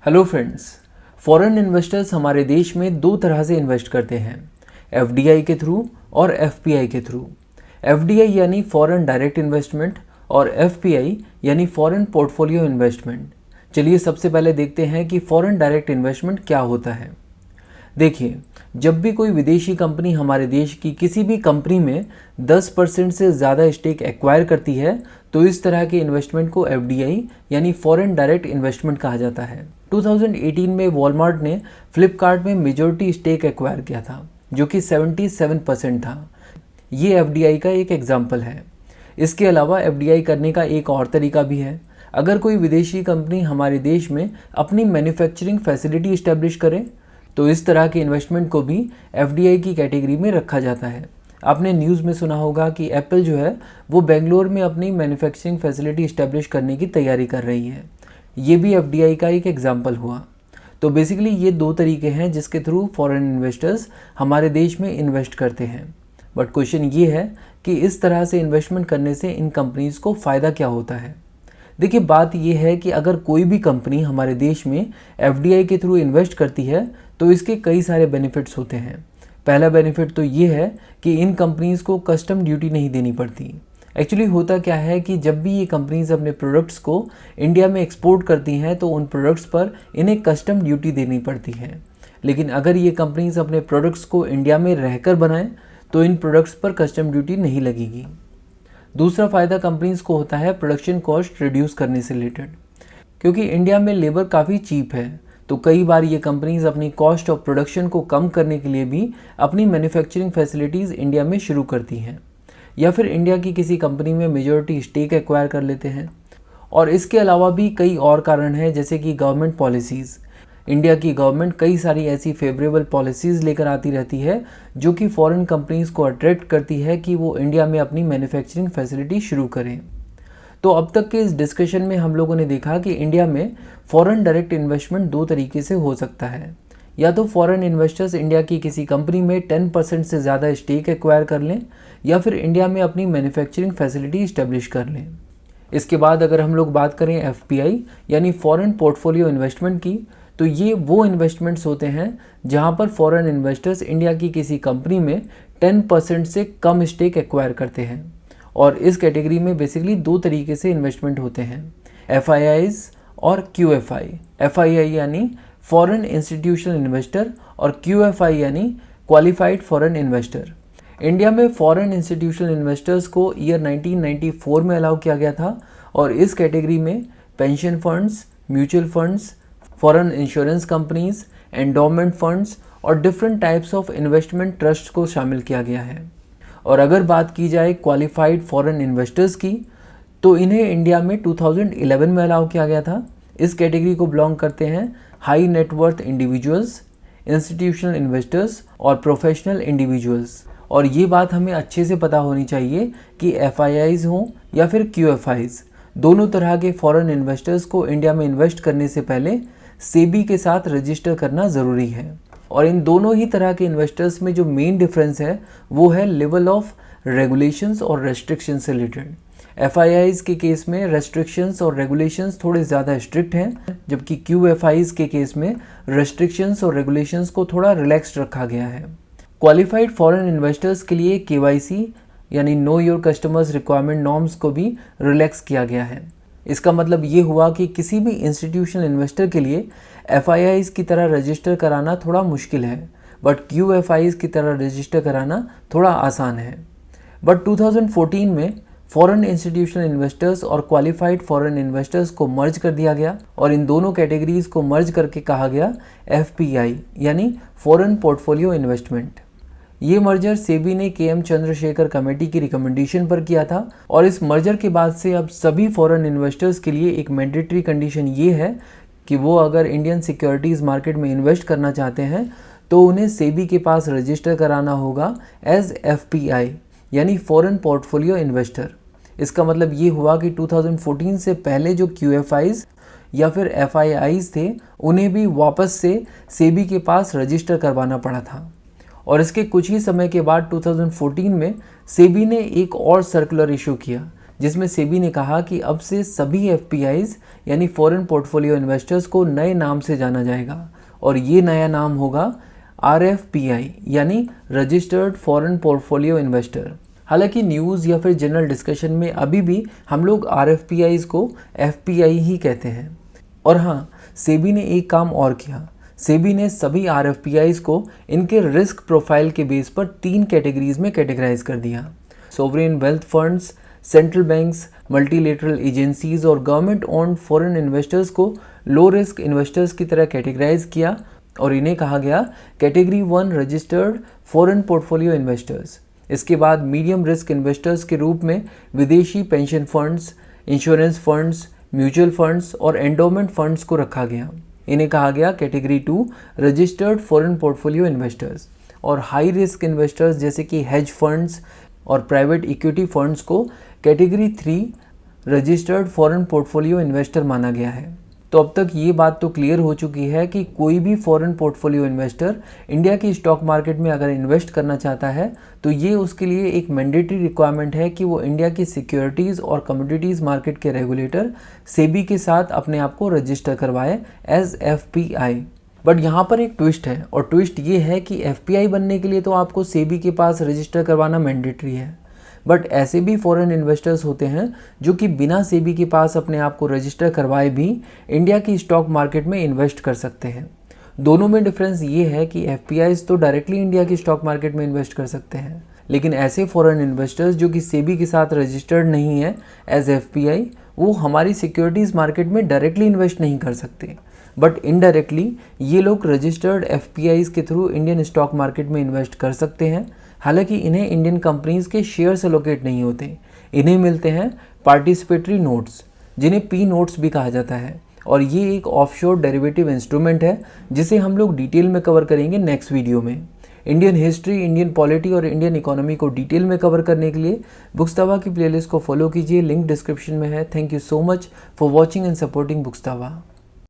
Hello friends. Foreign investors हमारे देश में दो तरह से इन्वेस्ट करते हैं, एफडीआई के थ्रू और एफपीआई के थ्रू। एफडीआई यानी फॉरेन डायरेक्ट इन्वेस्टमेंट और एफपीआई यानी फॉरेन पोर्टफोलियो इन्वेस्टमेंट। चलिए सबसे पहले देखते हैं कि फॉरेन डायरेक्ट इन्वेस्टमेंट क्या होता है। देखिए, जब भी कोई विदेशी कंपनी हमारे देश की किसी भी कंपनी में 10% से ज़्यादा स्टेक एक्वायर करती है तो इस तरह के इन्वेस्टमेंट को एफडीआई यानी फॉरेन डायरेक्ट इन्वेस्टमेंट कहा जाता है। 2018 में वॉलमार्ट ने फ्लिपकार्ट में मेजॉरिटी स्टेक एक्वायर किया था जो कि 77% था। ये एफडीआई का एक एग्जाम्पल है। इसके अलावा एफडीआई करने का एक और तरीका भी है। अगर कोई विदेशी कंपनी हमारे देश में अपनी मैन्युफैक्चरिंग फैसिलिटी इस्टेब्लिश करे तो इस तरह के इन्वेस्टमेंट को भी एफडीआई की कैटेगरी में रखा जाता है। आपने न्यूज़ में सुना होगा कि एप्पल जो है वो बेंगलोर में अपनी मैन्युफैक्चरिंग फैसिलिटी इस्टेब्लिश करने की तैयारी कर रही है। ये भी एफडीआई का एक एग्जाम्पल हुआ। तो बेसिकली ये दो तरीके हैं जिसके थ्रू फॉरेन इन्वेस्टर्स हमारे देश में इन्वेस्ट करते हैं। बट क्वेश्चन ये है कि इस तरह से इन्वेस्टमेंट करने से इन कंपनीज़ को फ़ायदा क्या होता है। देखिए, बात यह है कि अगर कोई भी कंपनी हमारे देश में एफडीआई के थ्रू इन्वेस्ट करती है तो इसके कई सारे बेनिफिट्स होते हैं। पहला बेनिफिट तो ये है कि इन कंपनीज़ को कस्टम ड्यूटी नहीं देनी पड़ती। एक्चुअली होता क्या है कि जब भी ये कंपनीज़ अपने प्रोडक्ट्स को इंडिया में एक्सपोर्ट करती हैं तो उन प्रोडक्ट्स पर इन्हें कस्टम ड्यूटी देनी पड़ती है। लेकिन अगर ये कंपनीज़ अपने प्रोडक्ट्स को इंडिया में रहकर बनाएं तो इन प्रोडक्ट्स पर कस्टम ड्यूटी नहीं लगेगी। दूसरा फ़ायदा कंपनीज़ को होता है प्रोडक्शन कॉस्ट रिड्यूस करने से रिलेटेड। क्योंकि इंडिया में लेबर काफ़ी चीप है तो कई बार ये कंपनीज़ अपनी कॉस्ट ऑफ प्रोडक्शन को कम करने के लिए भी अपनी मैन्युफैक्चरिंग फैसिलिटीज़ इंडिया में शुरू करती हैं या फिर इंडिया की किसी कंपनी में मेजॉरिटी स्टेक एक्वायर कर लेते हैं। और इसके अलावा भी कई और कारण हैं, जैसे कि गवर्नमेंट पॉलिसीज़। इंडिया की गवर्नमेंट कई सारी ऐसी फेवरेबल पॉलिसीज़ लेकर आती रहती है जो कि फ़ॉरेन कंपनीज़ को अट्रैक्ट करती है कि वो इंडिया में अपनी मैन्युफैक्चरिंग फैसिलिटी शुरू करें। तो अब तक के इस डिस्कशन में हम लोगों ने देखा कि इंडिया में फॉरेन डायरेक्ट इन्वेस्टमेंट दो तरीके से हो सकता है। या तो फॉरेन इन्वेस्टर्स इंडिया की किसी कंपनी में 10% से ज़्यादा स्टेक एक्वायर कर लें या फिर इंडिया में अपनी मैन्युफैक्चरिंग फैसिलिटी इस्टेब्लिश कर लें। इसके बाद अगर हम लोग बात करें एफपीआई यानी फॉरेन पोर्टफोलियो इन्वेस्टमेंट की, तो ये वो इन्वेस्टमेंट्स होते हैं जहां पर फॉरेन इन्वेस्टर्स इंडिया की किसी कंपनी में 10% से कम स्टेक एक्वायर करते हैं। और इस कैटेगरी में बेसिकली दो तरीके से इन्वेस्टमेंट होते हैं, एफआईआईज और क्यूएफआई। एफआईआई यानी फॉरेन इंस्टीट्यूशनल इन्वेस्टर और क्यूएफआई यानी क्वालिफाइड फॉरेन इन्वेस्टर। इंडिया में फॉरेन इंस्टीट्यूशनल इन्वेस्टर्स को ईयर 1994 में अलाउ किया गया था और इस कैटेगरी में pension funds, mutual funds, foreign insurance companies, endowment funds और different types of investment trust को शामिल किया गया है। और अगर बात की जाए क्वालिफाइड फॉरेन इन्वेस्टर्स की, तो इन्हें इंडिया में 2011 में अलाउ किया गया था। इस कैटेगरी को बिलोंग करते हैं high net worth individuals, institutional investors और प्रोफेशनल इंडिविजुअल्स। और ये बात हमें अच्छे से पता होनी चाहिए कि एफआईआईज हों या फिर क्यूएफआईज, दोनों तरह के फॉरेन इन्वेस्टर्स को इंडिया में इन्वेस्ट करने से पहले सेबी के साथ रजिस्टर करना ज़रूरी है। और इन दोनों ही तरह के इन्वेस्टर्स में जो मेन डिफरेंस है वो है लेवल ऑफ रेगुलेशंस और रेस्ट्रिक्शंस से रिलेटेड। एफआईआईज के केस में रेस्ट्रिक्शंस और रेगुलेशंस थोड़े ज़्यादा स्ट्रिक्ट हैं, जबकि क्यूएफआईज के केस में रेस्ट्रिक्शंस और रेगुलेशंस को थोड़ा रिलैक्स्ड रखा गया है। क्वालिफाइड फॉरेन इन्वेस्टर्स के लिए केवाईसी यानी know your customers requirement norms को भी रिलैक्स किया गया है। इसका मतलब ये हुआ कि किसी भी इंस्टीट्यूशनल इन्वेस्टर के लिए एफआईआईज की तरह रजिस्टर कराना थोड़ा मुश्किल है, बट क्यूएफआईज की तरह रजिस्टर कराना थोड़ा आसान है। बट 2014 में फॉरेन इंस्टीट्यूशनल इन्वेस्टर्स और क्वालिफाइड फॉरेन इन्वेस्टर्स को मर्ज कर दिया गया और इन दोनों कैटेगरीज को मर्ज करके कहा गया एफपीआई यानी फॉरेन पोर्टफोलियो इन्वेस्टमेंट। ये मर्जर सेबी ने केएम चंद्रशेखर कमेटी की रिकमेंडेशन पर किया था और इस मर्जर के बाद से अब सभी फॉरेन इन्वेस्टर्स के लिए एक मैंडेटरी कंडीशन ये है कि वो अगर इंडियन सिक्योरिटीज़ मार्केट में इन्वेस्ट करना चाहते हैं तो उन्हें सेबी के पास रजिस्टर कराना होगा एज एफपीआई यानी फॉरेन पोर्टफोलियो इन्वेस्टर। इसका मतलब ये हुआ कि 2014 से पहले जो क्यूएफआईज या फिर एफआईआईज थे उन्हें भी वापस से सेबी के पास रजिस्टर करवाना पड़ा था। और इसके कुछ ही समय के बाद 2014 में सेबी ने एक और सर्कुलर इशू किया जिसमें सेबी ने कहा कि अब से सभी एफपीआईज यानी फॉरेन पोर्टफोलियो इन्वेस्टर्स को नए नाम से जाना जाएगा और ये नया नाम होगा आरएफपीआई यानी रजिस्टर्ड फॉरेन पोर्टफोलियो इन्वेस्टर। हालांकि न्यूज़ या फिर जनरल डिस्कशन में अभी भी हम लोग आरएफपीआईज को एफपीआई ही कहते हैं। और हाँ, सेबी ने एक काम और किया। सेबी ने सभी आरएफपीआईज को इनके रिस्क प्रोफाइल के बेस पर 3 कैटेगरीज में कैटेगराइज कर दिया। Sovereign wealth funds, central banks, multilateral agencies और गवर्नमेंट ओन्ड फॉरेन इन्वेस्टर्स को लो रिस्क इन्वेस्टर्स की तरह कैटेगराइज किया और इन्हें कहा गया category 1 registered foreign portfolio investors. इसके बाद मीडियम रिस्क इन्वेस्टर्स के रूप में विदेशी pension funds, insurance funds, mutual funds और एंडोमेंट फंड्स को रखा गया। इन्हें कहा गया category 2 registered foreign portfolio investors. और हाई रिस्क इन्वेस्टर्स जैसे कि हेज फंड्स और प्राइवेट इक्विटी फंड्स को category 3 registered foreign portfolio investor माना गया है। तो अब तक ये बात तो क्लियर हो चुकी है कि कोई भी फॉरेन पोर्टफोलियो इन्वेस्टर इंडिया की स्टॉक मार्केट में अगर इन्वेस्ट करना चाहता है तो ये उसके लिए एक मैंडेटरी रिक्वायरमेंट है कि वो इंडिया की सिक्योरिटीज़ और कमोडिटीज़ मार्केट के रेगुलेटर सेबी के साथ अपने आप को रजिस्टर करवाए एज एफपीआई। बट यहाँ पर एक ट्विस्ट है और ट्विस्ट ये है कि एफपीआई बनने के लिए तो आपको सेबी के पास रजिस्टर करवाना मैंडेटरी है। बट ऐसे भी फॉरेन इन्वेस्टर्स होते हैं जो कि बिना सेबी के पास अपने आप को रजिस्टर करवाए भी इंडिया की स्टॉक मार्केट में इन्वेस्ट कर सकते हैं। दोनों में डिफरेंस ये है कि एफपीआईज तो डायरेक्टली इंडिया की स्टॉक मार्केट में इन्वेस्ट कर सकते हैं, लेकिन ऐसे फॉरेन इन्वेस्टर्स जो कि सेबी के साथ रजिस्टर्ड नहीं है एज एफपीआई, वो हमारी सिक्योरिटीज़ मार्केट में डायरेक्टली इन्वेस्ट नहीं कर सकते, बट इनडायरेक्टली ये लोग रजिस्टर्ड एफपीआईज के थ्रू इंडियन स्टॉक मार्केट में इन्वेस्ट कर सकते हैं। हालांकि इन्हें इंडियन कंपनीज के शेयर्स एलोकेट नहीं होते, इन्हें मिलते हैं पार्टिसिपेटरी नोट्स जिन्हें पी नोट्स भी कहा जाता है। और ये एक ऑफशोर डेरिवेटिव इंस्ट्रूमेंट है जिसे हम लोग डिटेल में कवर करेंगे नेक्स्ट वीडियो में। इंडियन हिस्ट्री, इंडियन पॉलिटी और इंडियन इकोनॉमी को डिटेल में कवर करने के लिए बुक्सतावा की प्लेलिस्ट को फॉलो कीजिए, लिंक डिस्क्रिप्शन में है। Thank you so much for watching and supporting बुक्सतावा।